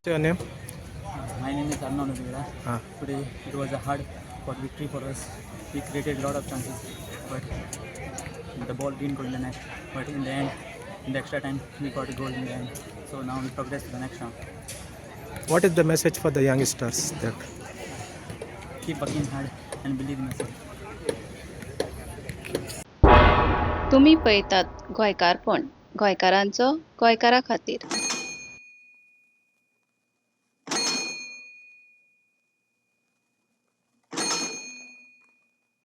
Your name? My name is Arnaud Nubira. Today it was a hard fought victory for us. We created a lot of chances, but the ball didn't go in the net. But in the end, in the extra time, we got a goal in the end. So now we progress to the next round. What is the message for the youngsters that Keep working hard and believe in yourself. तुम्ही पळयतात गोंयकारपण, गोंयकारांचो गोंयकारा खातीर.